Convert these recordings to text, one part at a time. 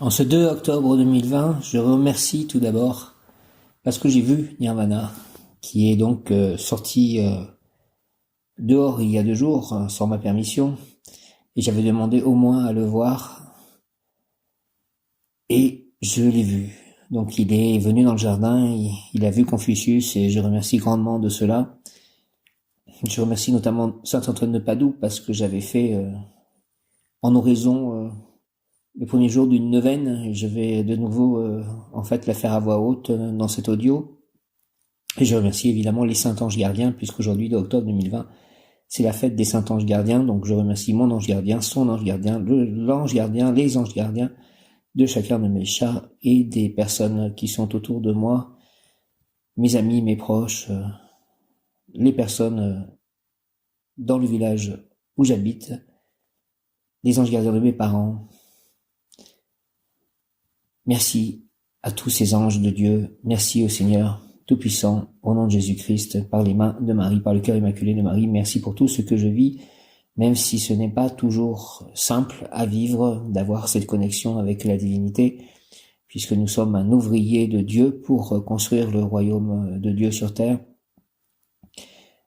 En ce 2 octobre 2020, je remercie tout d'abord parce que j'ai vu Nirvana, qui est donc sorti dehors il y a 2 jours, sans ma permission, et j'avais demandé au moins à le voir, et je l'ai vu. Donc il est venu dans le jardin, il a vu Confucius, et je remercie grandement de cela. Je remercie notamment Saint-Antoine de Padoue, parce que j'avais fait en oraison le premier jour d'une neuvaine. Je vais de nouveau la faire à voix haute dans cet audio. Et je remercie évidemment les saints anges gardiens, puisqu'aujourd'hui, de octobre 2020, c'est la fête des saints anges gardiens. Donc je remercie mon ange gardien, son ange gardien, l'ange gardien, les anges gardiens de chacun de mes chats et des personnes qui sont autour de moi, mes amis, mes proches, les personnes dans le village où j'habite, les anges gardiens de mes parents. Merci à tous ces anges de Dieu. Merci au Seigneur Tout-Puissant, au nom de Jésus-Christ, par les mains de Marie, par le cœur immaculé de Marie. Merci pour tout ce que je vis, même si ce n'est pas toujours simple à vivre, d'avoir cette connexion avec la divinité, puisque nous sommes un ouvrier de Dieu pour construire le royaume de Dieu sur terre.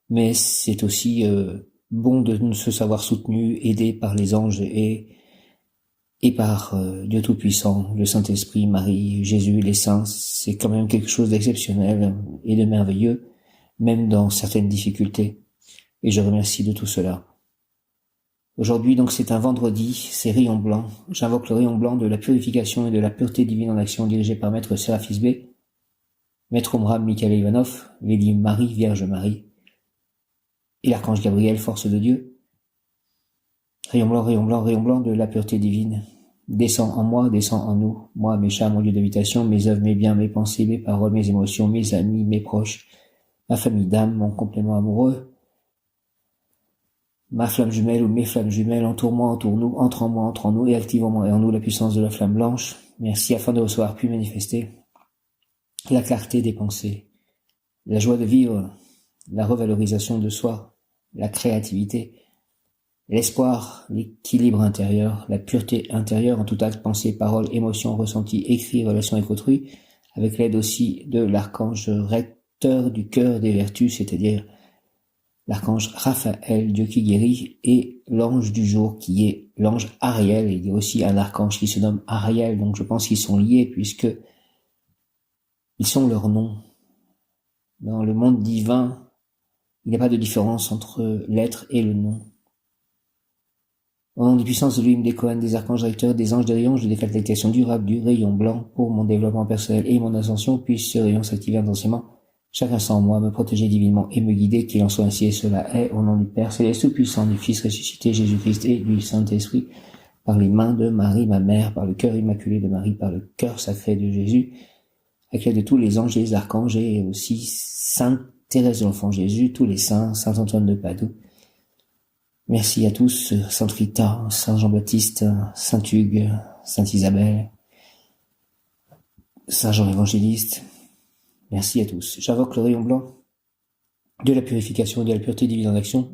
Mais c'est aussi bon de se savoir soutenu, aidé par les anges et par Dieu Tout-Puissant, le Saint-Esprit, Marie, Jésus, les saints. C'est quand même quelque chose d'exceptionnel et de merveilleux, même dans certaines difficultés. Et je remercie de tout cela. Aujourd'hui, donc, c'est un vendredi, c'est Rayon Blanc. J'invoque le Rayon Blanc de la purification et de la pureté divine en action, dirigé par Maître Séraphis B, Maître Omram Michael Ivanov, Lady Marie, Vierge Marie, et l'Archange Gabriel, force de Dieu. Rayon blanc, rayon blanc, rayon blanc de la pureté divine. Descends en moi, descends en nous. Moi, mes chats, mon lieu d'habitation, mes œuvres, mes biens, mes pensées, mes paroles, mes émotions, mes amis, mes proches, ma famille d'âme, mon complément amoureux, ma flamme jumelle ou mes flammes jumelles, entoure-moi, entoure-nous, entre en moi, entre en nous, et active en moi et en nous la puissance de la flamme blanche. Merci afin de recevoir puis manifester la clarté des pensées, la joie de vivre, la revalorisation de soi, la créativité, l'espoir, l'équilibre intérieur, la pureté intérieure en tout acte, pensée, parole, émotion, ressenti, écrit, relation avec autrui, avec l'aide aussi de l'archange recteur du cœur des vertus, c'est-à-dire l'archange Raphaël, Dieu qui guérit, et l'ange du jour qui est l'ange Ariel. Il y a aussi un archange qui se nomme Ariel, donc je pense qu'ils sont liés puisque ils sont leurs noms. Dans le monde divin, il n'y a pas de différence entre l'être et le nom. Au nom des puissances de l'huile des Cohen, des archanges recteurs, des anges des rayons, je déclare l'activation durable du rayon blanc pour mon développement personnel et mon ascension. Puisse ce rayon s'activer intensément chaque instant en moi, me protéger divinement et me guider, qu'il en soit ainsi, et cela est au nom du Père céleste tout-puissant, du Fils ressuscité Jésus-Christ et du Saint-Esprit, par les mains de Marie, ma mère, par le cœur immaculé de Marie, par le cœur sacré de Jésus, avec l'aide de tous les anges et les archanges, et aussi Sainte Thérèse de l'Enfant Jésus, tous les saints, Saint Antoine de Padoue. Merci à tous, Sainte Rita, Saint Jean-Baptiste, Saint Hugues, Sainte Isabelle, Saint Jean Évangéliste. Merci à tous. J'invoque le rayon blanc de la purification et de la pureté divine en action,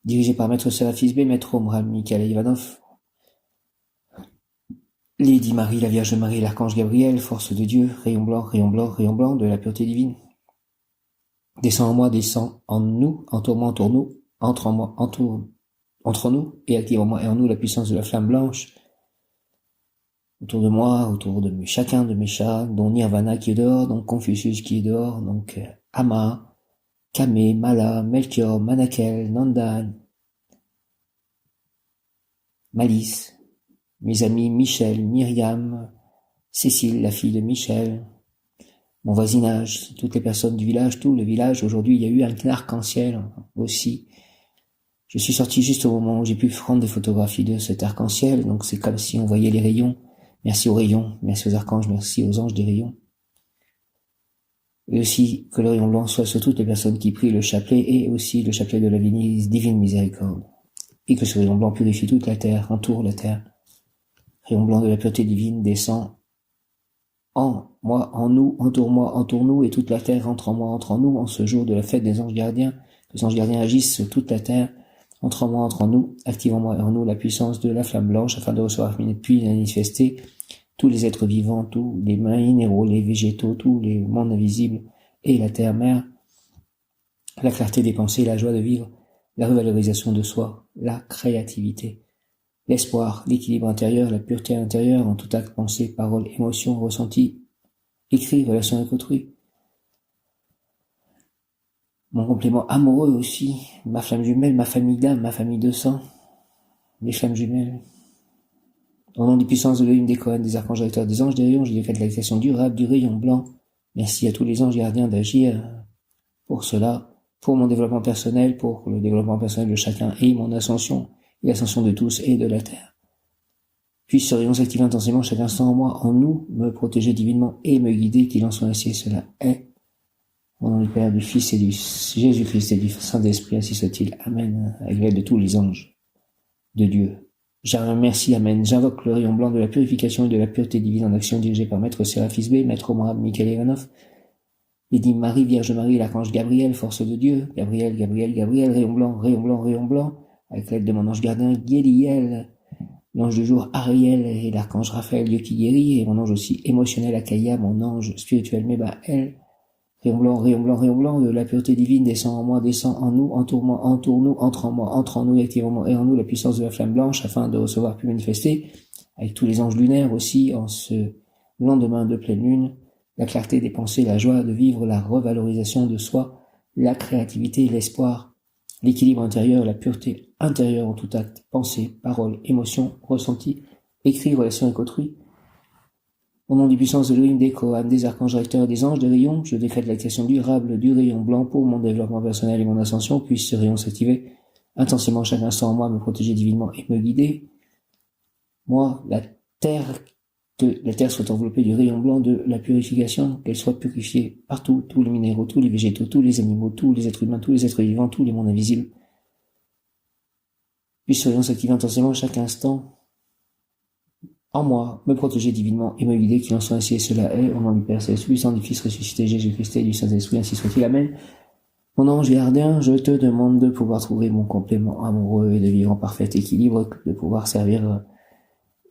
dirigé par Maître Séraphis B, Maître Omram Michael Ivanov, Lady Marie, la Vierge Marie, l'Archange Gabriel, force de Dieu, rayon blanc, rayon blanc, rayon blanc de la pureté divine. Descends en moi, descends en nous, entoure-moi, entoure-nous, entre en moi, entre nous, et active en moi et en nous la puissance de la flamme blanche. Autour de moi, autour de chacun de mes chats, dont Nirvana qui est dehors, donc Confucius qui est dehors, donc Ama, Kame, Mala, Melchior, Manakel, Nandan, Malice, mes amis Michel, Myriam, Cécile, la fille de Michel, mon voisinage, toutes les personnes du village, tout le village. Aujourd'hui, il y a eu un arc-en-ciel aussi. Je suis sorti juste au moment où j'ai pu prendre des photographies de cet arc-en-ciel, donc c'est comme si on voyait les rayons. Merci aux rayons, merci aux archanges, merci aux anges des rayons. Et aussi que le rayon blanc soit sur toutes les personnes qui prient le chapelet, et aussi le chapelet de la divine miséricorde. Et que ce rayon blanc purifie toute la terre, entoure la terre. Rayon blanc de la pureté divine descend en moi, en nous, entoure-moi, entoure-nous, et toute la terre entre en moi, entre en nous, en ce jour de la fête des anges gardiens. Que les anges gardiens agissent sur toute la terre, entre en moi, entre en nous, active en moi et en nous la puissance de la flamme blanche, afin de recevoir puis manifester tous les êtres vivants, tous les minéraux, les végétaux, tous les mondes invisibles et la terre-mère, la clarté des pensées, la joie de vivre, la revalorisation de soi, la créativité, l'espoir, l'équilibre intérieur, la pureté intérieure en tout acte, pensée, parole, émotion, ressenti, écrit, relation avec autrui. Mon complément amoureux aussi, ma flamme jumelle, ma famille d'âme, ma famille de sang, les flammes jumelles. Au nom des puissances de l'une des Cohen, des archanges recteurs, des anges, des rayons, je décrète l'activation durable du rayon blanc. Merci à tous les anges gardiens d'agir pour cela, pour mon développement personnel, pour le développement personnel de chacun et mon ascension, et l'ascension de tous et de la terre. Puisse ce rayon s'activer intensément chaque instant en moi, en nous, me protéger divinement et me guider, qu'il en soit ainsi, cela est. Au nom du Père, du Fils et du Jésus-Christ et du Saint-Esprit, ainsi soit-il. Amen. Avec l'aide de tous les anges de Dieu. Je remercie, Amen. J'invoque le rayon blanc de la purification et de la pureté divine en action dirigée par Maître Séraphis B, Maître Omar Michael Ivanov, Lady Marie, Vierge Marie, l'archange Gabriel, force de Dieu, Gabriel, Gabriel, Gabriel, rayon blanc, rayon blanc, rayon blanc, avec l'aide de mon ange gardien Guéliel, l'ange du jour Ariel et l'archange Raphaël, Dieu qui guérit, et mon ange aussi émotionnel Akaya, mon ange spirituel Mébaël, rayon blanc, rayon blanc, rayon blanc, la pureté divine descend en moi, descend en nous, entoure-moi, entoure-nous, entre en moi, entre en nous, et active en moi et en nous la puissance de la flamme blanche, afin de recevoir puis manifester, avec tous les anges lunaires aussi, en ce lendemain de pleine lune, la clarté des pensées, la joie de vivre, la revalorisation de soi, la créativité, l'espoir, l'équilibre intérieur, la pureté intérieure en tout acte, pensée, parole, émotion, ressenti, écrit, relation avec autrui. Au nom des puissances de l'Elohim, des Kohan, des archanges recteurs, des anges, des rayons, je décrète l'activation durable du rayon blanc pour mon développement personnel et mon ascension. Puisse ce rayon s'activer intensément chaque instant en moi, me protéger divinement et me guider. Moi, que la terre soit enveloppée du rayon blanc de la purification, qu'elle soit purifiée partout, tous les minéraux, tous les végétaux, tous les animaux, tous les êtres humains, tous les êtres vivants, tous les mondes invisibles. Puisse ce rayon s'activer intensément chaque instant en moi, me protéger divinement et me guider, qu'il en soit ainsi et cela est, au nom du Père Céleste, puissant du Fils ressuscité Jésus-Christ et du Saint-Esprit, ainsi soit-il. Amen. Mon ange gardien, je te demande de pouvoir trouver mon complément amoureux et de vivre en parfait équilibre, de pouvoir servir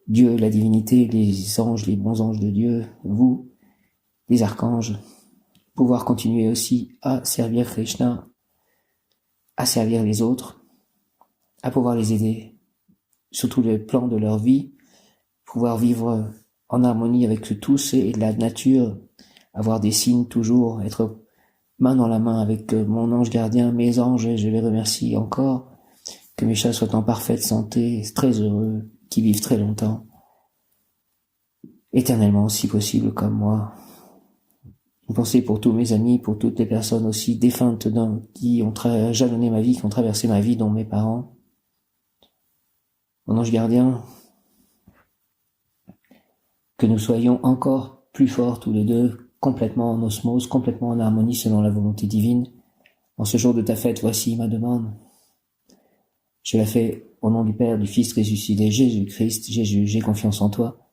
Dieu, la divinité, les anges, les bons anges de Dieu, vous, les archanges, pouvoir continuer aussi à servir Krishna, à servir les autres, à pouvoir les aider sur tous les plans de leur vie, pouvoir vivre en harmonie avec tous et la nature, avoir des signes toujours, être main dans la main avec mon ange gardien, mes anges, et je les remercie encore, que mes chats soient en parfaite santé, très heureux, qui vivent très longtemps, éternellement si possible comme moi. Une pensée pour tous mes amis, pour toutes les personnes aussi défuntes qui ont jalonné ma vie, qui ont traversé ma vie, dont mes parents. Mon ange gardien, que nous soyons encore plus forts tous les deux, complètement en osmose, complètement en harmonie selon la volonté divine. En ce jour de ta fête, voici ma demande. Je la fais au nom du Père, du Fils ressuscité, Jésus-Christ. Jésus, j'ai confiance en toi.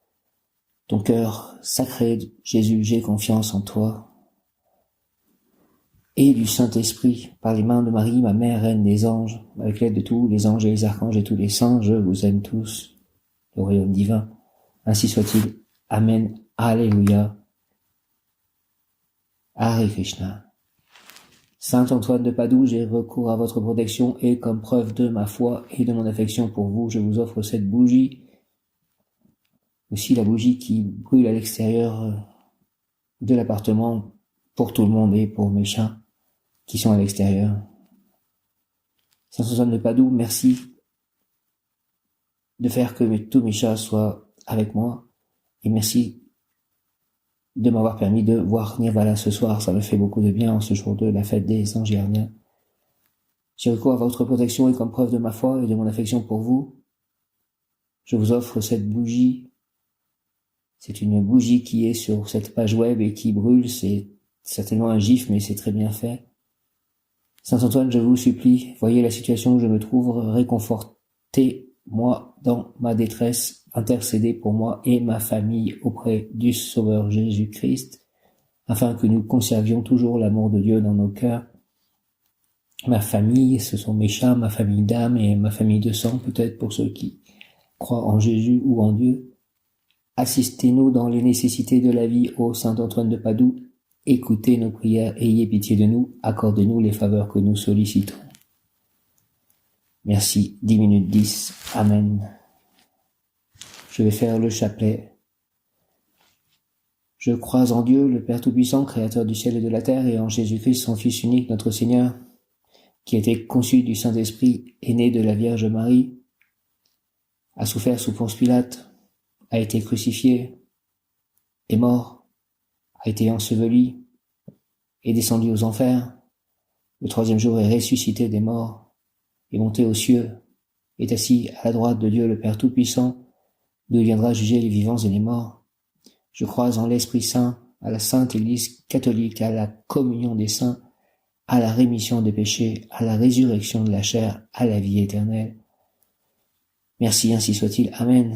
Ton cœur sacré, Jésus, j'ai confiance en toi. Et du Saint-Esprit, par les mains de Marie, ma mère, reine des anges, avec l'aide de tous les anges et les archanges et tous les saints, je vous aime tous, le royaume divin. Ainsi soit-il. Amen. Alléluia. Hare Krishna. Saint Antoine de Padoue, j'ai recours à votre protection et comme preuve de ma foi et de mon affection pour vous, je vous offre cette bougie. Aussi la bougie qui brûle à l'extérieur de l'appartement pour tout le monde et pour mes chats qui sont à l'extérieur. Saint Antoine de Padoue, merci de faire que tous mes chats soient avec moi et merci de m'avoir permis de voir Nirvana ce soir, ça me fait beaucoup de bien en ce jour de la fête des anges gardiens. J'ai recours à votre protection et comme preuve de ma foi et de mon affection pour vous, je vous offre cette bougie. C'est une bougie qui est sur cette page web et qui brûle, c'est certainement un gif, mais c'est très bien fait. Saint Antoine, je vous supplie, voyez la situation où je me trouve, réconfortez-moi dans ma détresse, intercédez pour moi et ma famille auprès du Sauveur Jésus-Christ, afin que nous conservions toujours l'amour de Dieu dans nos cœurs, ma famille, ce sont mes chats, ma famille d'âme et ma famille de sang, peut-être pour ceux qui croient en Jésus ou en Dieu. Assistez-nous dans les nécessités de la vie, ô Saint Antoine de Padoue. Écoutez nos prières, ayez pitié de nous, accordez-nous les faveurs que nous sollicitons. Merci. 10 minutes 10. Amen. Je vais faire le chapelet. Je crois en Dieu, le Père Tout-Puissant, Créateur du ciel et de la terre, et en Jésus-Christ, son Fils unique, notre Seigneur, qui a été conçu du Saint-Esprit, est né de la Vierge Marie, a souffert sous Ponce Pilate, a été crucifié, est mort, a été enseveli, est descendu aux enfers, le troisième jour est ressuscité des morts, est monté aux cieux, est assis à la droite de Dieu le Père Tout-Puissant, d'où il viendra juger les vivants et les morts. Je crois en l'Esprit Saint, à la Sainte Église catholique, à la communion des saints, à la rémission des péchés, à la résurrection de la chair, à la vie éternelle. Merci, ainsi soit-il. Amen.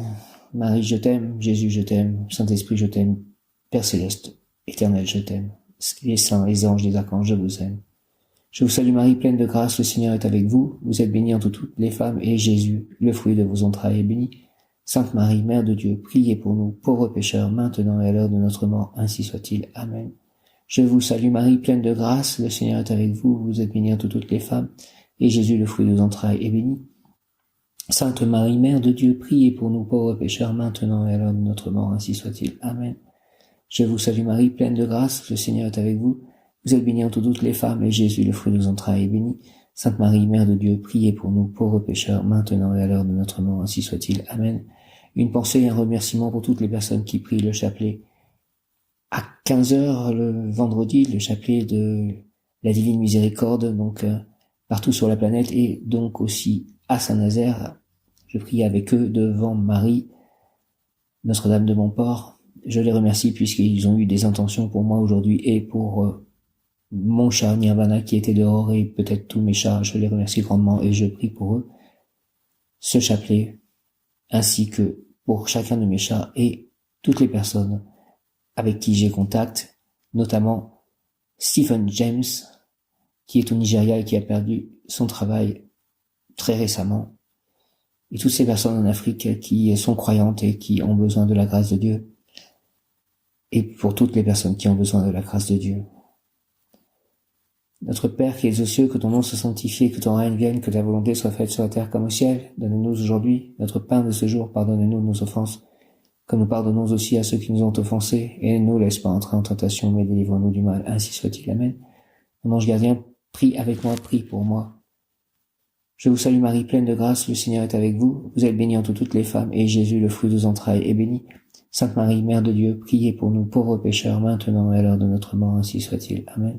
Marie, je t'aime. Jésus, je t'aime. Saint-Esprit, je t'aime. Père céleste, éternel, je t'aime. Les saints, les anges, les archanges, je vous aime. Je vous salue Marie, pleine de grâce, le Seigneur est avec vous. Vous êtes bénie entre toutes les femmes, et Jésus, le fruit de vos entrailles, est béni. Sainte Marie, Mère de Dieu, priez pour nous, pauvres pécheurs, maintenant et à l'heure de notre mort, ainsi soit-il. Amen. Je vous salue Marie, pleine de grâce, le Seigneur est avec vous. Vous êtes bénie entre toutes les femmes, et Jésus, le fruit de vos entrailles, est béni. Sainte Marie, Mère de Dieu, priez pour nous, pauvres pécheurs, maintenant et à l'heure de notre mort, ainsi soit-il. Amen. Je vous salue Marie, pleine de grâce, le Seigneur est avec vous. Vous êtes bénie entre toutes les femmes, et Jésus, le fruit de vos entrailles, est béni. Sainte Marie, Mère de Dieu, priez pour nous, pauvres pécheurs, maintenant et à l'heure de notre mort, ainsi soit-il. Amen. Une pensée et un remerciement pour toutes les personnes qui prient le chapelet. À 15h le vendredi, le chapelet de la Divine Miséricorde, donc partout sur la planète, et donc aussi à Saint-Nazaire. Je prie avec eux devant Marie, Notre-Dame de Montport. Je les remercie puisqu'ils ont eu des intentions pour moi aujourd'hui et pour mon chat Nirvana qui était dehors et peut-être tous mes chats. Je les remercie grandement et je prie pour eux. Ce chapelet, ainsi que pour chacun de mes chats et toutes les personnes avec qui j'ai contact, notamment Stephen James, qui est au Nigeria et qui a perdu son travail très récemment, et toutes ces personnes en Afrique qui sont croyantes et qui ont besoin de la grâce de Dieu, et pour toutes les personnes qui ont besoin de la grâce de Dieu. Notre Père qui es aux cieux, que ton nom soit sanctifié, que ton règne vienne, que ta volonté soit faite sur la terre comme au ciel. Donne-nous aujourd'hui notre pain de ce jour, pardonne-nous nos offenses, comme nous pardonnons aussi à ceux qui nous ont offensés, et ne nous laisse pas entrer en tentation, mais délivre-nous du mal, ainsi soit-il. Amen. Mon ange gardien, prie avec moi, prie pour moi. Je vous salue Marie, pleine de grâce, le Seigneur est avec vous. Vous êtes bénie entre toutes les femmes, et Jésus, le fruit de vos entrailles, est béni. Sainte Marie, Mère de Dieu, priez pour nous pauvres pécheurs, maintenant et à l'heure de notre mort, ainsi soit-il. Amen.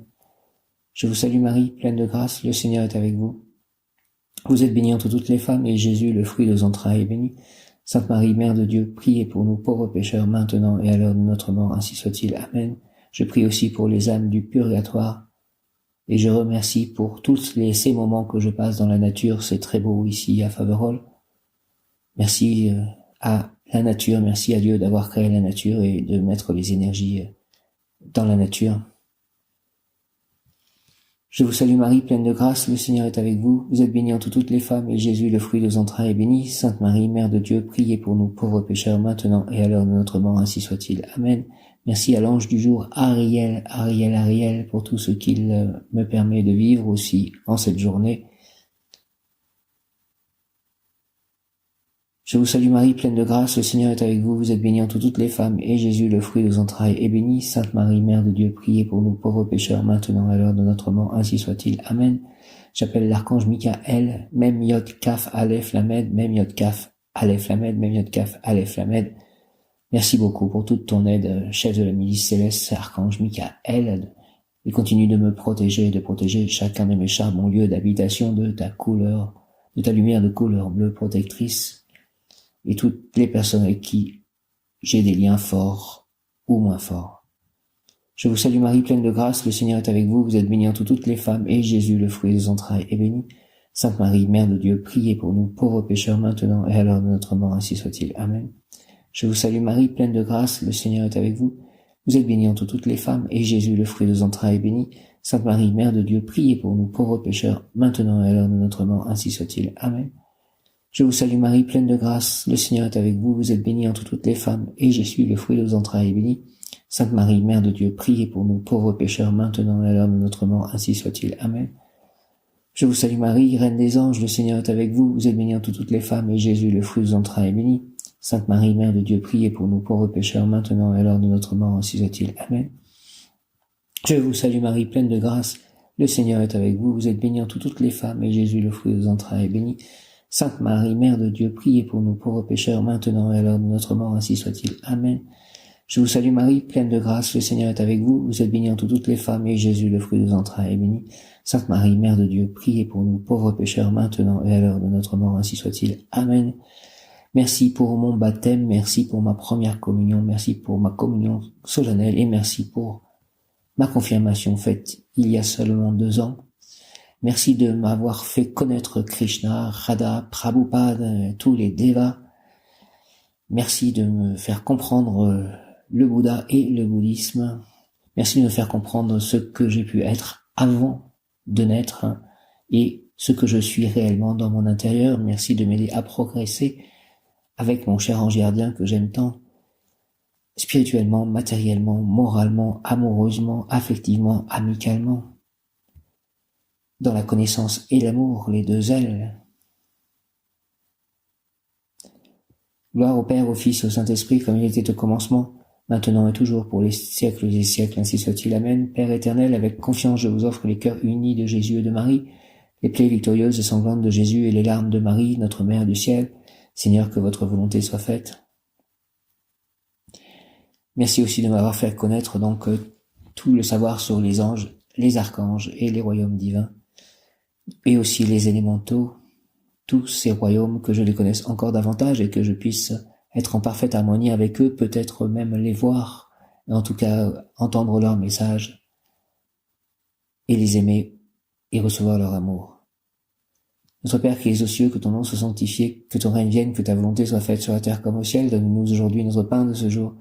Je vous salue Marie, pleine de grâce, le Seigneur est avec vous. Vous êtes bénie entre toutes les femmes, et Jésus, le fruit de vos entrailles, est béni. Sainte Marie, Mère de Dieu, priez pour nous pauvres pécheurs, maintenant et à l'heure de notre mort, ainsi soit-il. Amen. Je prie aussi pour les âmes du purgatoire, et je remercie pour tous ces moments que je passe dans la nature. C'est très beau ici à Faverolles. Merci à la nature, merci à Dieu d'avoir créé la nature et de mettre les énergies dans la nature. Je vous salue Marie, pleine de grâce, le Seigneur est avec vous. Vous êtes bénie entre toutes les femmes, et Jésus, le fruit de vos entrailles, est béni. Sainte Marie, Mère de Dieu, priez pour nous pauvres pécheurs, maintenant et à l'heure de notre mort, ainsi soit-il. Amen. Merci à l'ange du jour, Ariel, pour tout ce qu'il me permet de vivre aussi en cette journée. Je vous salue Marie, pleine de grâce, le Seigneur est avec vous. Vous êtes bénie entre toutes les femmes, et Jésus, le fruit de vos entrailles, est béni. Sainte Marie, Mère de Dieu, priez pour nous pauvres pécheurs, maintenant et à l'heure de notre mort, ainsi soit-il. Amen. J'appelle l'archange Michael, Mem Yod Kaf Aleph Lamed, Mem Yod Kaf Aleph Lamed, Mem Yod Kaf Aleph Lamed. Merci beaucoup pour toute ton aide, chef de la milice céleste, archange Michael, et continue de me protéger et de protéger chacun de mes chats, mon lieu d'habitation, de ta couleur, de ta lumière de couleur bleue protectrice, et toutes les personnes avec qui j'ai des liens forts ou moins forts. Je vous salue Marie, pleine de grâce, le Seigneur est avec vous. Vous êtes bénie entre toutes les femmes, et Jésus, le fruit de vos entrailles, est béni. Sainte Marie, Mère de Dieu, priez pour nous pauvres pécheurs, maintenant et à l'heure de notre mort, ainsi soit-il. Amen. Je vous salue Marie, pleine de grâce, le Seigneur est avec vous. Vous êtes bénie entre toutes les femmes, et Jésus, le fruit de vos entrailles, est béni. Sainte Marie, Mère de Dieu, priez pour nous pauvres pécheurs, maintenant et à l'heure de notre mort, ainsi soit-il. Amen. Je vous salue Marie, pleine de grâce, le Seigneur est avec vous, vous êtes bénie entre toutes les femmes, et Jésus, le fruit de vos entrailles, est béni. Sainte Marie, Mère de Dieu, priez pour nous pauvres pécheurs, maintenant et à l'heure de notre mort, ainsi soit-il. Amen. Je vous salue Marie, Reine des anges, le Seigneur est avec vous, vous êtes bénie entre toutes les femmes, et Jésus, le fruit de vos entrailles, est béni. Sainte Marie, Mère de Dieu, priez pour nous pauvres pécheurs, maintenant et à l'heure de notre mort, ainsi soit-il. Amen. Je vous salue Marie, pleine de grâce, le Seigneur est avec vous, vous êtes bénie entre toutes les femmes, et Jésus, le fruit de vos entrailles, est béni. Sainte Marie, Mère de Dieu, priez pour nous pauvres pécheurs, maintenant et à l'heure de notre mort, ainsi soit-il. Amen. Je vous salue Marie, pleine de grâce, le Seigneur est avec vous, vous êtes bénie entre toutes les femmes, et Jésus, le fruit de vos entrailles, est béni. Sainte Marie, Mère de Dieu, priez pour nous pauvres pécheurs, maintenant et à l'heure de notre mort, ainsi soit-il. Amen. Merci pour mon baptême, merci pour ma première communion, merci pour ma communion solennelle, et merci pour ma confirmation faite il y a seulement 2 ans. Merci de m'avoir fait connaître Krishna, Radha, Prabhupada, tous les devas. Merci de me faire comprendre le Bouddha et le bouddhisme. Merci de me faire comprendre ce que j'ai pu être avant de naître et ce que je suis réellement dans mon intérieur. Merci de m'aider à progresser avec mon cher ange gardien que j'aime tant, spirituellement, matériellement, moralement, amoureusement, affectivement, amicalement, dans la connaissance et l'amour, les 2 ailes. Gloire au Père, au Fils et au Saint-Esprit, comme il était au commencement, maintenant et toujours, pour les siècles des siècles, ainsi soit-il. Amen. Père éternel, avec confiance, je vous offre les cœurs unis de Jésus et de Marie, les plaies victorieuses et sanglantes de Jésus et les larmes de Marie, notre Mère du ciel. Seigneur, que votre volonté soit faite. Merci aussi de m'avoir fait connaître donc tout le savoir sur les anges, les archanges et les royaumes divins, et aussi les élémentaux, tous ces royaumes, que je les connaisse encore davantage et que je puisse être en parfaite harmonie avec eux, peut-être même les voir, et en tout cas entendre leur message, et les aimer et recevoir leur amour. Notre Père qui es aux cieux, que ton nom soit sanctifié, que ton règne vienne, que ta volonté soit faite sur la terre comme au ciel. Donne-nous aujourd'hui notre pain de ce jour.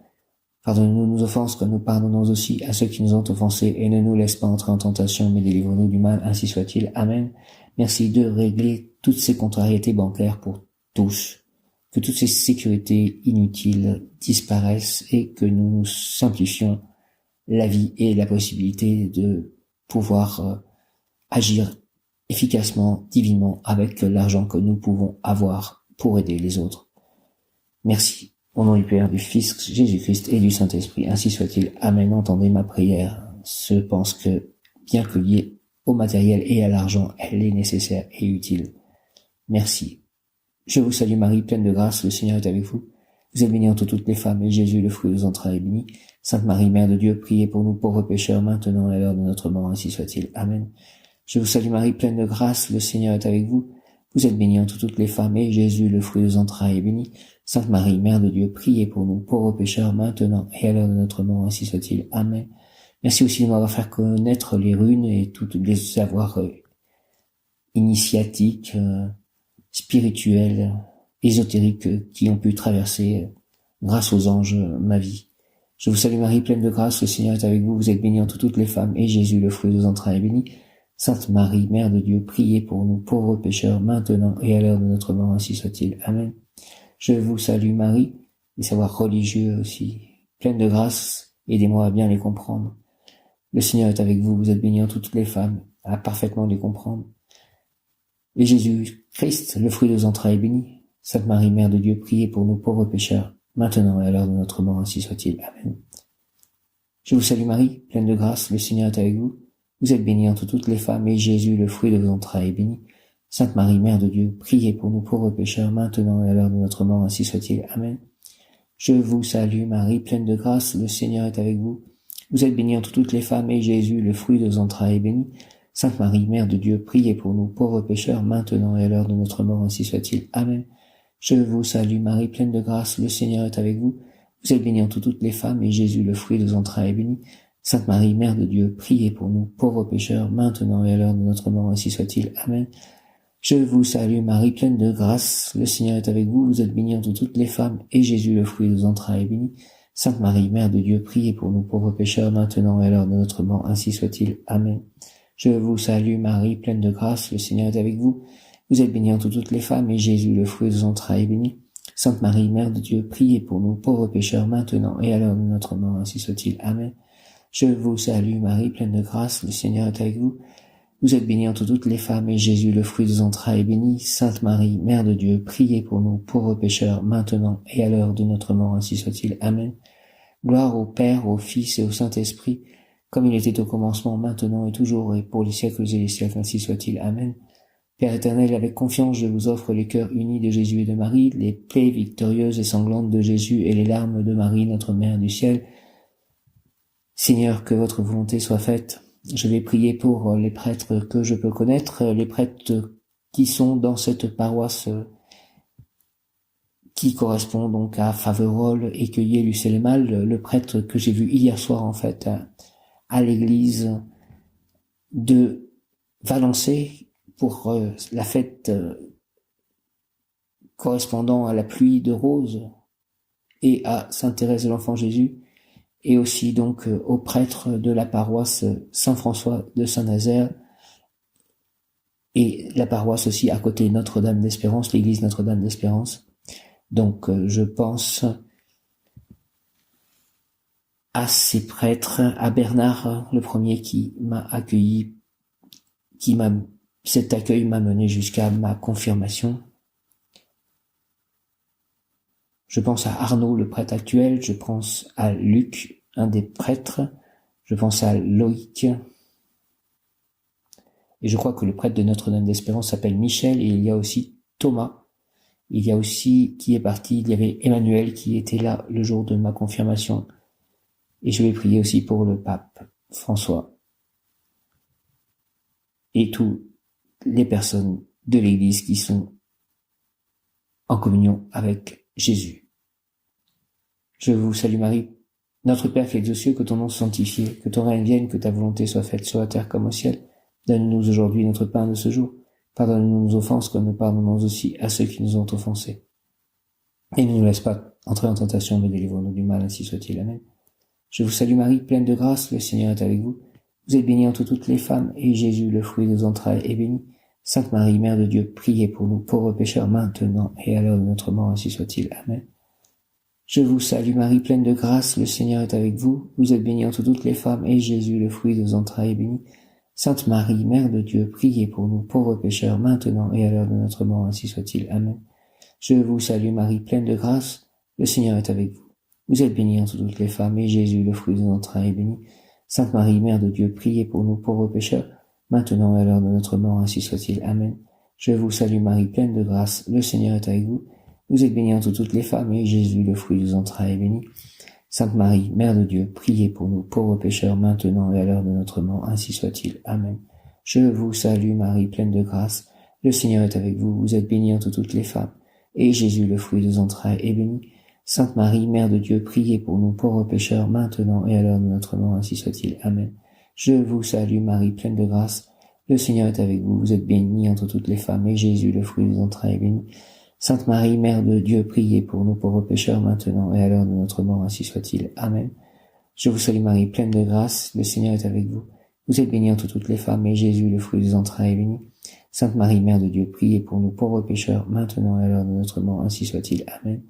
Pardonne-nous nos offenses comme nous pardonnons aussi à ceux qui nous ont offensés, et ne nous laisse pas entrer en tentation, mais délivre-nous du mal, ainsi soit-il. Amen. Merci de régler toutes ces contrariétés bancaires pour tous, que toutes ces sécurités inutiles disparaissent et que nous nous simplifions la vie et la possibilité de pouvoir agir efficacement, divinement, avec l'argent que nous pouvons avoir pour aider les autres. Merci. Au nom du Père, du Fils, Jésus-Christ et du Saint-Esprit, ainsi soit-il. Amen. Entendez ma prière. Je pense que, bien que liée au matériel et à l'argent, elle est nécessaire et utile. Merci. Je vous salue Marie, pleine de grâce, le Seigneur est avec vous. Vous êtes bénie entre toutes les femmes, et Jésus, le fruit de vos entrailles, est béni. Sainte Marie, Mère de Dieu, priez pour nous pauvres pécheurs, maintenant et à l'heure de notre mort, ainsi soit-il. Amen. Je vous salue Marie, pleine de grâce, le Seigneur est avec vous. Vous êtes bénie entre toutes les femmes, et Jésus, le fruit de vos entrailles, est béni. Sainte Marie, Mère de Dieu, priez pour nous pauvres pécheurs, maintenant et à l'heure de notre mort, ainsi soit-il. Amen. Merci aussi de m'avoir fait connaître les runes et tous les savoirs initiatiques, spirituels, ésotériques qui ont pu traverser, grâce aux anges, ma vie. Je vous salue Marie, pleine de grâce, le Seigneur est avec vous. Vous êtes bénie entre toutes les femmes, et Jésus, le fruit de vos entrailles, est béni. Sainte Marie, Mère de Dieu, priez pour nous pauvres pécheurs, maintenant et à l'heure de notre mort, ainsi soit-il. Amen. Je vous salue Marie, les savoirs religieux aussi, pleine de grâce, aidez-moi à bien les comprendre. Le Seigneur est avec vous, vous êtes bénie entre toutes les femmes, à parfaitement les comprendre. Et Jésus-Christ, le fruit de vos entrailles, est béni. Sainte Marie, Mère de Dieu, priez pour nous pauvres pécheurs, maintenant et à l'heure de notre mort, ainsi soit-il. Amen. Je vous salue Marie, pleine de grâce, le Seigneur est avec vous. Vous êtes bénie entre toutes les femmes, et Jésus, le fruit de vos entrailles, est béni. Sainte Marie, Mère de Dieu, priez pour nous pauvres pécheurs, maintenant et à l'heure de notre mort, ainsi soit-il. Amen. Je vous salue Marie, pleine de grâce, le Seigneur est avec vous. Vous êtes bénie entre toutes les femmes, et Jésus, le fruit de vos entrailles, est béni. Sainte Marie, Mère de Dieu, priez pour nous pauvres pécheurs, maintenant et à l'heure de notre mort, ainsi soit-il. Amen. Je vous salue Marie, pleine de grâce, le Seigneur est avec vous. Vous êtes bénie entre toutes les femmes, et Jésus, le fruit de vos entrailles, est béni. Sainte Marie, Mère de Dieu, priez pour nous pauvres pécheurs, maintenant et à l'heure de notre mort, ainsi soit-il. Amen. Je vous salue Marie, pleine de grâce, le Seigneur est avec vous. Vous êtes bénie entre toutes les femmes, et Jésus, le fruit de vos entrailles, est béni. Sainte Marie, Mère de Dieu, priez pour nous pauvres pécheurs, maintenant et à l'heure de notre mort, ainsi soit-il. Amen. Je vous salue Marie, pleine de grâce, le Seigneur est avec vous. Vous êtes bénie entre toutes les femmes, et Jésus, le fruit de vos entrailles, est béni. Sainte Marie, Mère de Dieu, priez pour nous pauvres pécheurs, maintenant et à l'heure de notre mort, ainsi soit-il. Amen. Je vous salue Marie, pleine de grâce, le Seigneur est avec vous. Vous êtes bénie entre toutes les femmes, et Jésus, le fruit de vos entrailles, est béni. Sainte Marie, Mère de Dieu, priez pour nous pauvres pécheurs, maintenant et à l'heure de notre mort, ainsi soit-il. Amen. Gloire au Père, au Fils et au Saint-Esprit, comme il était au commencement, maintenant et toujours, et pour les siècles et les siècles, ainsi soit-il. Amen. Père éternel, avec confiance, je vous offre les cœurs unis de Jésus et de Marie, les plaies victorieuses et sanglantes de Jésus et les larmes de Marie, notre Mère du ciel. Seigneur, que votre volonté soit faite. Je vais prier pour les prêtres que je peux connaître, les prêtres qui sont dans cette paroisse qui correspond donc à Faverolles, Écueillé, Lucé-les-Malles, le prêtre que j'ai vu hier soir en fait à l'église de Valençay pour la fête correspondant à la pluie de roses et à Sainte Thérèse de l'Enfant Jésus, et aussi donc au prêtre de la paroisse Saint-François de Saint-Nazaire, et la paroisse aussi à côté Notre-Dame d'Espérance, l'église Notre-Dame d'Espérance. Donc je pense à ces prêtres, à Bernard, le premier qui m'a accueilli, cet accueil m'a mené jusqu'à ma confirmation. Je pense à Arnaud, le prêtre actuel, je pense à Luc, un des prêtres, je pense à Loïc, et je crois que le prêtre de Notre-Dame d'Espérance s'appelle Michel, et il y a aussi Thomas. Il y a aussi, qui est parti, il y avait Emmanuel qui était là le jour de ma confirmation. Et je vais prier aussi pour le pape François et toutes les personnes de l'Église qui sont en communion avec Jésus. Je vous salue Marie, notre Père qui es aux cieux, que ton nom soit sanctifié, que ton règne vienne, que ta volonté soit faite sur la terre comme au ciel. Donne-nous aujourd'hui notre pain de ce jour. Pardonne-nous nos offenses comme nous pardonnons aussi à ceux qui nous ont offensés. Et ne nous laisse pas entrer en tentation, mais délivre-nous du mal, ainsi soit-il. Amen. Je vous salue Marie, pleine de grâce, le Seigneur est avec vous. Vous êtes bénie entre toutes les femmes, et Jésus, le fruit de vos entrailles, est béni. Sainte Marie, Mère de Dieu, priez pour nous pauvres pécheurs, maintenant et à l'heure de notre mort, ainsi soit-il. Amen. Je vous salue Marie, pleine de grâce, le Seigneur est avec vous. Vous êtes bénie entre toutes les femmes, et Jésus, le fruit de vos entrailles, est béni. Sainte Marie, Mère de Dieu, priez pour nous pauvres pécheurs, maintenant et à l'heure de notre mort, ainsi soit-il. Amen. Je vous salue Marie, pleine de grâce, le Seigneur est avec vous. Vous êtes bénie entre toutes les femmes, et Jésus, le fruit de vos entrailles, est béni. Sainte Marie, Mère de Dieu, priez pour nous pauvres pécheurs, maintenant et à l'heure de notre mort, ainsi soit-il. Amen. Je vous salue Marie, pleine de grâce, le Seigneur est avec vous. Vous êtes bénie entre toutes les femmes, et Jésus, le fruit de vos entrailles, est béni. Sainte Marie, Mère de Dieu, priez pour nous pauvres pécheurs, maintenant et à l'heure de notre mort, ainsi soit-il. Amen. Je vous salue Marie, pleine de grâce, le Seigneur est avec vous. Vous êtes bénie entre toutes les femmes, et Jésus, le fruit de vos entrailles, est béni. Sainte Marie, Mère de Dieu, priez pour nous pauvres pécheurs, maintenant et à l'heure de notre mort, ainsi soit-il. Amen. Je vous salue Marie, pleine de grâce, le Seigneur est avec vous. Vous êtes bénie entre toutes les femmes, et Jésus, le fruit de vos entrailles, est béni. Sainte Marie, Mère de Dieu, priez pour nous pauvres pécheurs, maintenant et à l'heure de notre mort, ainsi soit-il. Amen. Je vous salue Marie, pleine de grâce, le Seigneur est avec vous. Vous êtes bénie entre toutes les femmes, et Jésus, le fruit de vos entrailles, est béni. Sainte Marie, Mère de Dieu, priez pour nous pauvres pécheurs, maintenant et à l'heure de notre mort, ainsi soit-il. Amen.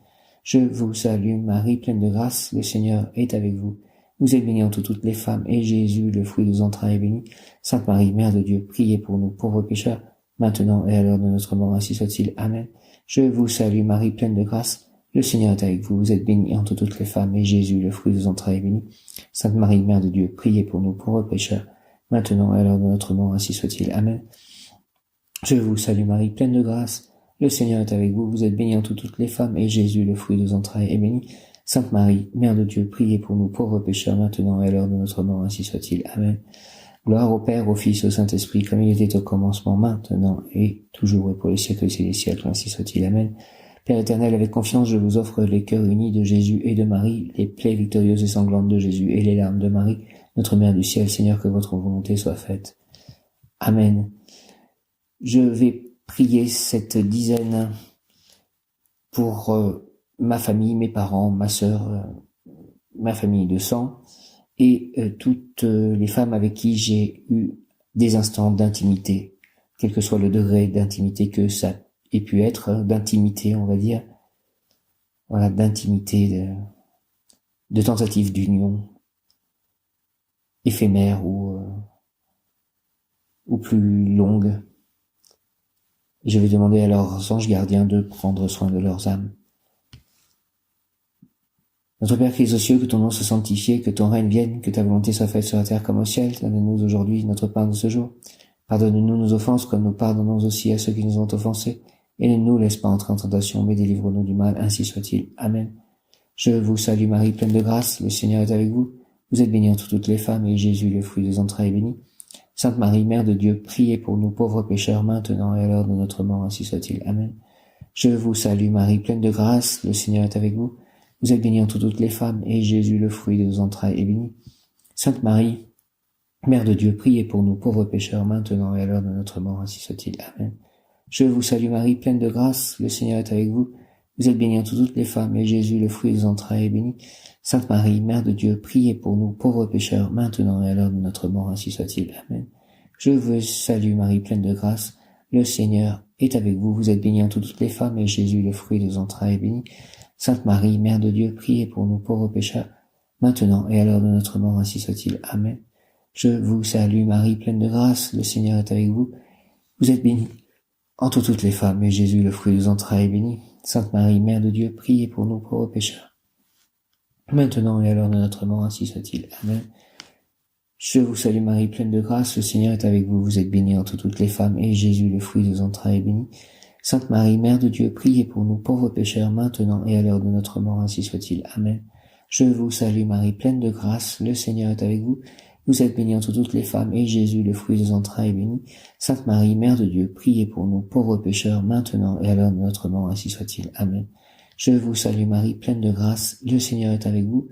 Je vous salue Marie, pleine de grâce, le Seigneur est avec vous. Vous êtes bénie entre toutes les femmes, et Jésus, le fruit de vos entrailles, est béni. Sainte Marie, Mère de Dieu, priez pour nous pauvres pécheurs, maintenant et à l'heure de notre mort, ainsi soit-il. Amen. Je vous salue Marie, pleine de grâce, le Seigneur est avec vous. Vous êtes bénie entre toutes les femmes, et Jésus, le fruit de vos entrailles, est béni. Sainte Marie, Mère de Dieu, priez pour nous pauvres pécheurs, maintenant et à l'heure de notre mort, ainsi soit-il. Amen. Je vous salue Marie, pleine de grâce, le Seigneur est avec vous. Vous êtes bénie entre toutes les femmes, et Jésus, le fruit de vos entrailles, est béni. Sainte Marie, Mère de Dieu, priez pour nous pauvres pécheurs, maintenant et à l'heure de notre mort, ainsi soit-il. Amen. Gloire au Père, au Fils, au Saint-Esprit, comme il était au commencement, maintenant et toujours, et pour les siècles et les siècles, ainsi soit-il. Amen. Père éternel, avec confiance, je vous offre les cœurs unis de Jésus et de Marie, les plaies victorieuses et sanglantes de Jésus et les larmes de Marie, notre Mère du ciel. Seigneur, que votre volonté soit faite. Amen. Je vais prier cette dizaine pour ma famille, mes parents, ma sœur, ma famille de sang et toutes les femmes avec qui j'ai eu des instants d'intimité, quel que soit le degré d'intimité que ça ait pu être, d'intimité, on va dire, voilà, d'intimité, de tentative d'union éphémère ou plus longue. Je vais demander à leurs anges gardiens de prendre soin de leurs âmes. Notre Père qui es aux cieux, que ton nom soit sanctifié, que ton règne vienne, que ta volonté soit faite sur la terre comme au ciel. Donne-nous aujourd'hui notre pain de ce jour. Pardonne-nous nos offenses comme nous pardonnons aussi à ceux qui nous ont offensés. Et ne nous laisse pas entrer en tentation, mais délivre-nous du mal, ainsi soit-il. Amen. Je vous salue Marie, pleine de grâce, le Seigneur est avec vous. Vous êtes bénie entre toutes les femmes, et Jésus, le fruit des entrailles, est béni. Sainte Marie, Mère de Dieu, priez pour nous pauvres pécheurs, maintenant et à l'heure de notre mort, ainsi soit-il. Amen. Je vous salue Marie, pleine de grâce, le Seigneur est avec vous. Vous êtes bénie entre toutes les femmes, et Jésus, le fruit de vos entrailles, est béni. Sainte Marie, Mère de Dieu, priez pour nous pauvres pécheurs, maintenant et à l'heure de notre mort, ainsi soit-il. Amen. Je vous salue Marie, pleine de grâce, le Seigneur est avec vous. Vous êtes bénie entre toutes les femmes, et Jésus, le fruit de vos entrailles, est béni. Sainte Marie, Mère de Dieu, priez pour nous pauvres pécheurs, maintenant et à l'heure de notre mort, ainsi soit-il. Amen. Je vous salue Marie, pleine de grâce, le Seigneur est avec vous. Vous êtes bénie entre toutes les femmes, et Jésus, le fruit de vos entrailles, est béni. Sainte Marie, Mère de Dieu, priez pour nous pauvres pécheurs, maintenant et à l'heure de notre mort, ainsi soit-il. Amen. Je vous salue Marie, pleine de grâce, le Seigneur est avec vous. Vous êtes bénie entre toutes les femmes, et Jésus, le fruit de vos entrailles, est béni. Sainte Marie, Mère de Dieu, priez pour nous pauvres pécheurs, maintenant et à l'heure de notre mort, ainsi soit-il. Amen. Je vous salue Marie, pleine de grâce, le Seigneur est avec vous. Vous êtes bénie entre toutes les femmes, et Jésus, le fruit de vos entrailles, est béni. Sainte Marie, Mère de Dieu, priez pour nous pauvres pécheurs, maintenant et à l'heure de notre mort, ainsi soit-il. Amen. Je vous salue Marie, pleine de grâce, le Seigneur est avec vous. Vous êtes bénie entre toutes les femmes, et Jésus, le fruit de vos entrailles, est béni. Sainte Marie, Mère de Dieu, priez pour nous pauvres pécheurs, maintenant et à l'heure de notre mort, ainsi soit-il. Amen. Je vous salue Marie, pleine de grâce, le Seigneur est avec vous.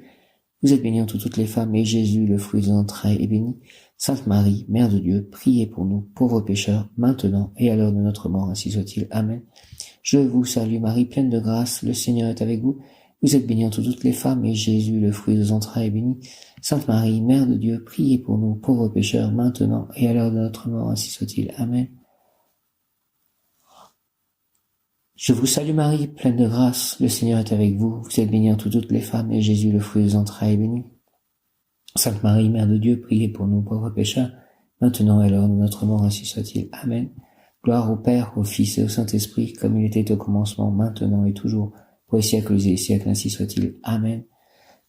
Vous êtes bénie entre toutes les femmes, et Jésus, le fruit de vos entrailles, est béni. Sainte Marie, Mère de Dieu, priez pour nous pauvres pécheurs, maintenant et à l'heure de notre mort, ainsi soit-il. Amen. Je vous salue Marie, pleine de grâce, le Seigneur est avec vous. Vous êtes bénie entre toutes les femmes, et Jésus, le fruit de vos entrailles, est béni. Sainte Marie, Mère de Dieu, priez pour nous pauvres pécheurs, maintenant et à l'heure de notre mort, ainsi soit-il. Amen. Je vous salue Marie, pleine de grâce, le Seigneur est avec vous. Vous êtes bénie entre toutes les femmes, et Jésus, le fruit de vos entrailles, est béni. Sainte Marie, Mère de Dieu, priez pour nous pauvres pécheurs, maintenant et à l'heure de notre mort, ainsi soit-il. Amen. Gloire au Père, au Fils et au Saint-Esprit, comme il était au commencement, maintenant et toujours, pour les siècles et les siècles, ainsi soit-il. Amen.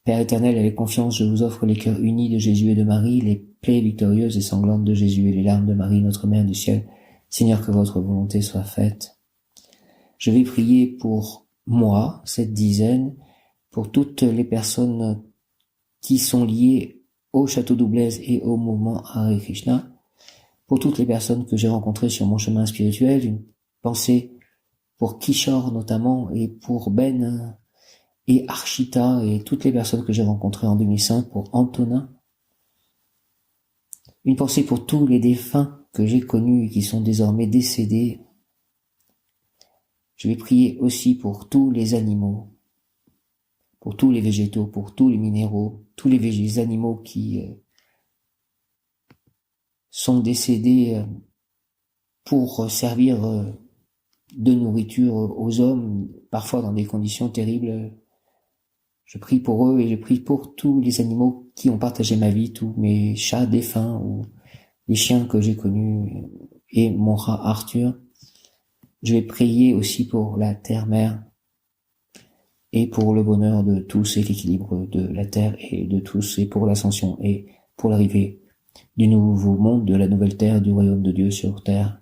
Père éternel, avec confiance, je vous offre les cœurs unis de Jésus et de Marie, les plaies victorieuses et sanglantes de Jésus et les larmes de Marie, notre Mère du ciel. Seigneur, que votre volonté soit faite. Je vais prier pour moi, cette dizaine, pour toutes les personnes qui sont liées au Château d'Oublaise et au mouvement Hare Krishna, pour toutes les personnes que j'ai rencontrées sur mon chemin spirituel, une pensée pour Kishore notamment, et pour Ben et Archita, et toutes les personnes que j'ai rencontrées en 2005, pour Antonin. Une pensée pour tous les défunts que j'ai connus et qui sont désormais décédés. Je vais prier aussi pour tous les animaux, pour tous les végétaux, pour tous les minéraux, tous les animaux qui sont décédés pour servir de nourriture aux hommes, parfois dans des conditions terribles. Je prie pour eux et je prie pour tous les animaux qui ont partagé ma vie, tous mes chats défunts ou les chiens que j'ai connus et mon rat Arthur. Je vais prier aussi pour la terre-mère et pour le bonheur de tous et l'équilibre de la terre et de tous, et pour l'ascension et pour l'arrivée du nouveau monde, de la nouvelle terre, du royaume de Dieu sur terre.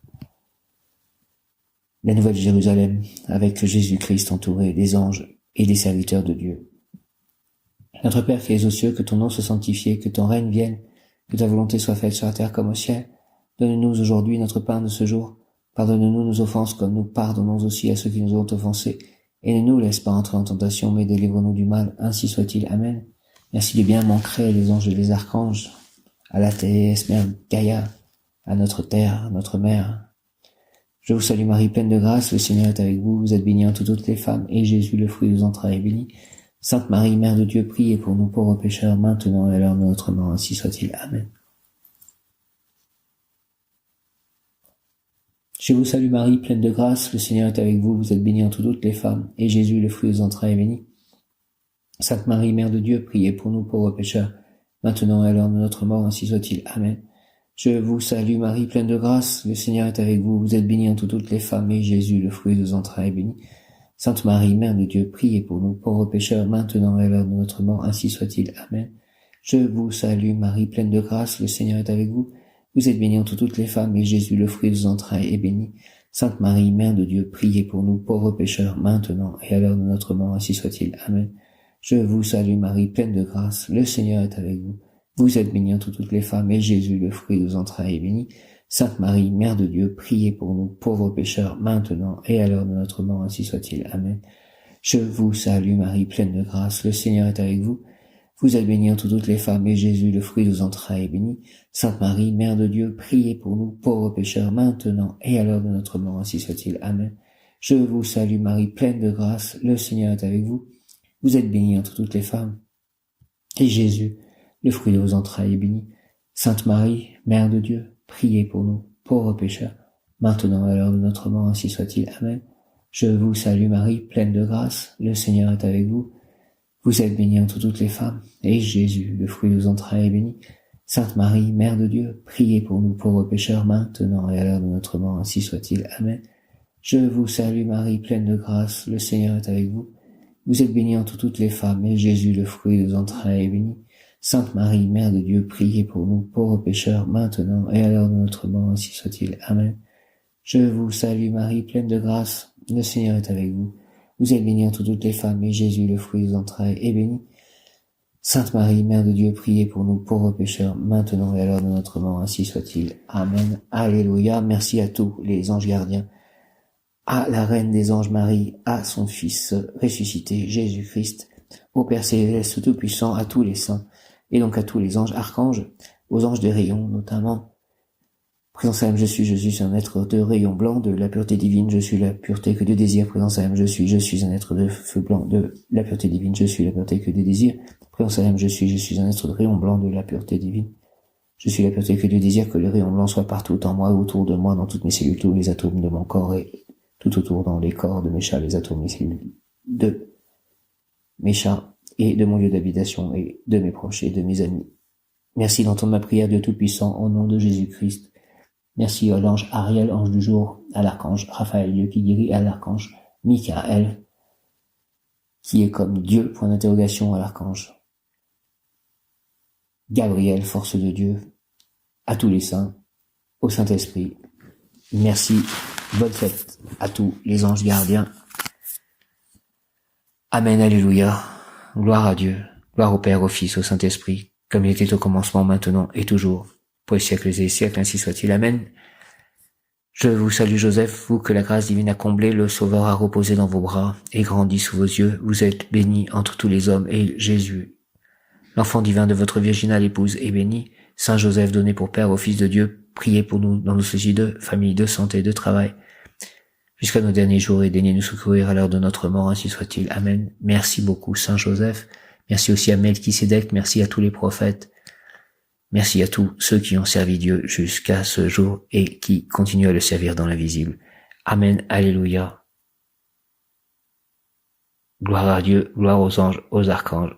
La nouvelle Jérusalem, avec Jésus-Christ entouré des anges et des serviteurs de Dieu. Notre Père qui es aux cieux, que ton nom soit sanctifié, que ton règne vienne, que ta volonté soit faite sur la terre comme au ciel. Donne-nous aujourd'hui notre pain de ce jour. Pardonne-nous nos offenses comme nous pardonnons aussi à ceux qui nous ont offensés. Et ne nous laisse pas entrer en tentation, mais délivre-nous du mal, ainsi soit-il. Amen. Merci de bien manquer les anges et les archanges, à la déesse Mère Gaïa, à notre terre, à notre mère. Je vous salue Marie, pleine de grâce, le Seigneur est avec vous. Vous êtes bénie entre toutes les femmes, et Jésus, le fruit de vos entrailles, est béni. Sainte Marie, Mère de Dieu, priez pour nous pauvres pécheurs, maintenant et à l'heure de notre mort, ainsi soit-il. Amen. Je vous salue Marie, pleine de grâce, le Seigneur est avec vous, vous êtes bénie entre toutes les femmes, et Jésus, le fruit de vos entrailles, est béni. Sainte Marie, Mère de Dieu, priez pour nous pauvres pécheurs, maintenant et à l'heure de notre mort, ainsi soit-il. Amen. Je vous salue Marie, pleine de grâce, le Seigneur est avec vous, vous êtes bénie entre toutes les femmes, et Jésus, le fruit de vos entrailles, est béni. Sainte Marie, Mère de Dieu, priez pour nous pauvres pécheurs, maintenant et à l'heure de notre mort, ainsi soit-il. Amen. Je vous salue Marie, pleine de grâce, le Seigneur est avec vous, vous êtes bénie entre toutes les femmes, et Jésus, le fruit de vos entrailles, est béni. Sainte Marie, Mère de Dieu, priez pour nous pauvres pécheurs, maintenant et à l'heure de notre mort, ainsi soit-il. Amen. Je vous salue Marie, pleine de grâce, le Seigneur est avec vous. Vous êtes bénie entre toutes les femmes, et Jésus, le fruit de vos entrailles, est béni. Sainte Marie, Mère de Dieu, priez pour nous pauvres pécheurs, maintenant et à l'heure de notre mort, ainsi soit-il. Amen. Je vous salue Marie, pleine de grâce, le Seigneur est avec vous. Vous êtes bénie entre toutes les femmes, et Jésus, le fruit de vos entrailles, est béni. Sainte Marie, Mère de Dieu, priez pour nous pauvres pécheurs, maintenant et à l'heure de notre mort, ainsi soit-il. Amen. Je vous salue Marie, pleine de grâce, le Seigneur est avec vous. Vous êtes bénie entre toutes les femmes, et Jésus, le fruit de vos entrailles, est béni. Sainte Marie, Mère de Dieu, priez pour nous pauvres pécheurs, maintenant et à l'heure de notre mort, ainsi soit-il. Amen. Je vous salue Marie, pleine de grâce, le Seigneur est avec vous. Vous êtes bénie entre toutes les femmes, et Jésus, le fruit de vos entrailles, est béni. Sainte Marie, Mère de Dieu, priez pour nous pauvres pécheurs, maintenant et à l'heure de notre mort, ainsi soit-il. Amen. Je vous salue Marie, pleine de grâce, le Seigneur est avec vous. Vous êtes bénie entre toutes les femmes, et Jésus, le fruit de vos entrailles, est béni. Sainte Marie, Mère de Dieu, priez pour nous pauvres pécheurs, maintenant et à l'heure de notre mort, ainsi soit-il. Amen. Je vous salue Marie, pleine de grâce, le Seigneur est avec vous. Vous êtes bénie entre toutes les femmes, et Jésus, le fruit de vos entrailles, est béni. Sainte Marie, Mère de Dieu, priez pour nous pauvres pécheurs, maintenant et à l'heure de notre mort, ainsi soit-il. Amen. Alléluia. Merci à tous les anges gardiens, à la Reine des anges Marie, à son Fils ressuscité, Jésus-Christ, au Père céleste tout-puissant, à tous les saints, et donc à tous les anges archanges, aux anges de rayon notamment. Présence à l'âme, je suis un être de rayon blanc, de la pureté divine, je suis la pureté que Dieu désire. Présence à l'âme, je suis un être de feu blanc, de la pureté divine, je suis la pureté que Dieu désire. Présence à l'âme, je suis un être de rayon blanc, de la pureté divine. Je suis la pureté que Dieu désire, que le rayon blanc soit partout en moi, autour de moi, dans toutes mes cellules, tous les atomes de mon corps et tout autour dans les corps de mes chats, les atomes, les cellules de mes chats et de mon lieu d'habitation et de mes proches et de mes amis. Merci d'entendre ma prière, Dieu Tout-Puissant, au nom de Jésus-Christ. Merci à l'ange Ariel, ange du jour, à l'archange Raphaël, Dieu qui guérit, et à l'archange Michael, qui est comme Dieu, point d'interrogation, à l'archange Gabriel, force de Dieu, à tous les saints, au Saint-Esprit. Merci, bonne fête à tous les anges gardiens. Amen, alléluia, gloire à Dieu, gloire au Père, au Fils, au Saint-Esprit, comme il était au commencement, maintenant et toujours, pour les siècles et les siècles, ainsi soit-il. Amen. Je vous salue Joseph, vous que la grâce divine a comblé, le Sauveur a reposé dans vos bras et grandi sous vos yeux. Vous êtes béni entre tous les hommes, et Jésus, l'enfant divin de votre virginale épouse, est béni. Saint Joseph, donné pour Père au Fils de Dieu, priez pour nous dans nos soucis de famille, de santé, de travail, jusqu'à nos derniers jours, et daignez nous secourir à l'heure de notre mort, ainsi soit-il. Amen. Merci beaucoup Saint Joseph. Merci aussi à Melchisédek, merci à tous les prophètes. Merci à tous ceux qui ont servi Dieu jusqu'à ce jour et qui continuent à le servir dans l'invisible. Amen, alléluia. Gloire à Dieu, gloire aux anges, aux archanges,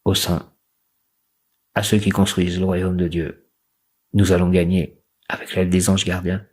aux saints, à ceux qui construisent le royaume de Dieu. Nous allons gagner avec l'aide des anges gardiens.